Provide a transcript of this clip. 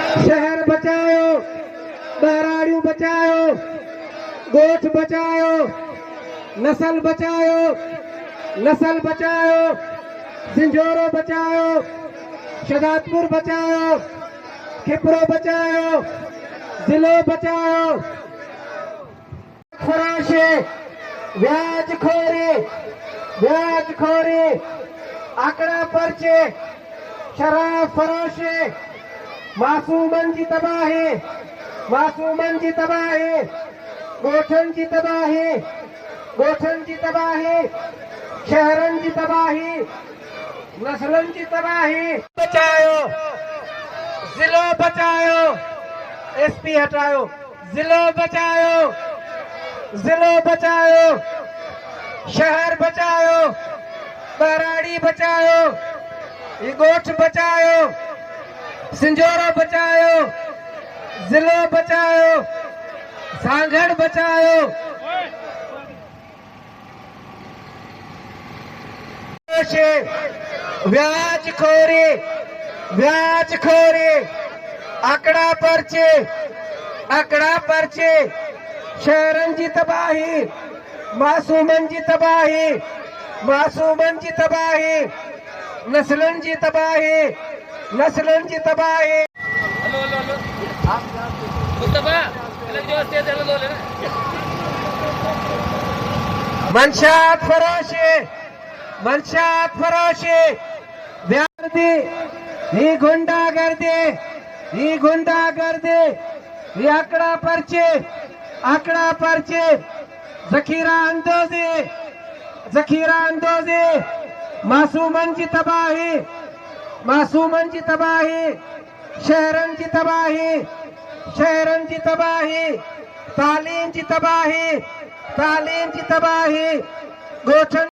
शहर बचाओ, बहराड़ियों बचाओ, गोठ बचाओ, नस्ल बचाओ, नस्ल बचाओ, झिंझोरो बचाओ, शहजादपुर बचाओ, खिपरो बचाओ, जिलो बचाओ। फराशे, व्याजखोरी, व्याजखोरी, आंकड़ा पर्चे, शराब फरोशे, मासूमन की तबाही, मासूमन की तबाही, गोठन की तबाही, गोठन की तबाही, शहरन की तबाही, नस्लन की तबाही। बचाओ, जिलो बचाओ, एसपी हटाओ, जिलो बचाओ, जिलो बचाओ, शहर बचाओ, बहराड़ी बचाओ, ये गोठ बचाओ, सिंजोरा बचाओ, जिलो बचाओ, सांगड़ बचाओ। व्याजखोरी, व्याजखोरी, आंकड़ा पर्चे, आंकड़ा पर्चे, शहरन की तबाही, मासूमन की तबाही, मासूमन की तबाही, नस्लन की तबाही, नस्लन की तबाही। मंशात फरोशी, मंशात फरोशी, व्याधी, ही गुंडागर्दी, ही गुंडागर्दी, ही आंकड़ा पर्चे, आंकड़ा पर्चे, जखीरा अंदोजी, जखीरा अंदोजी, मासूमन की तबाही, मासूमन की तबाही, शहरन की तबाही, शहरन की तबाही, तालीम की तबाही, तालीम की तबाही, गोठन